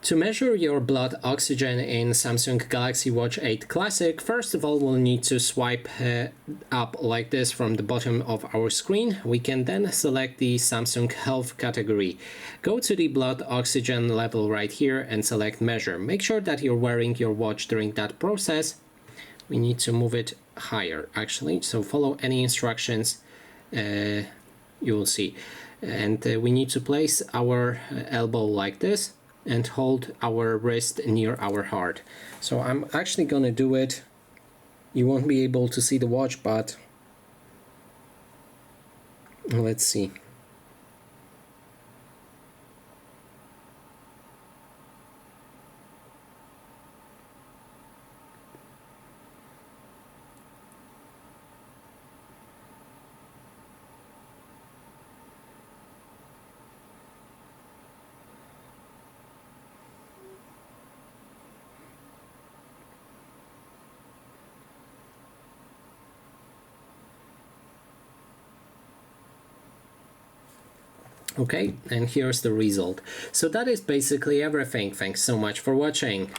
To measure your blood oxygen in Samsung Galaxy Watch 8 Classic, first of all we'll need to swipe up like this from the bottom of our screen. We can then select the Samsung Health category. Go to the blood oxygen level right here and select measure. Make sure that you're wearing your watch during that process. We need to move it higher actually, so follow any instructions you will see. And we need to place our elbow like this and hold our wrist near our heart. So I'm actually gonna do it. You won't be able to see the watch, but let's see. Okay, and here's the result. So that is basically everything. Thanks so much for watching.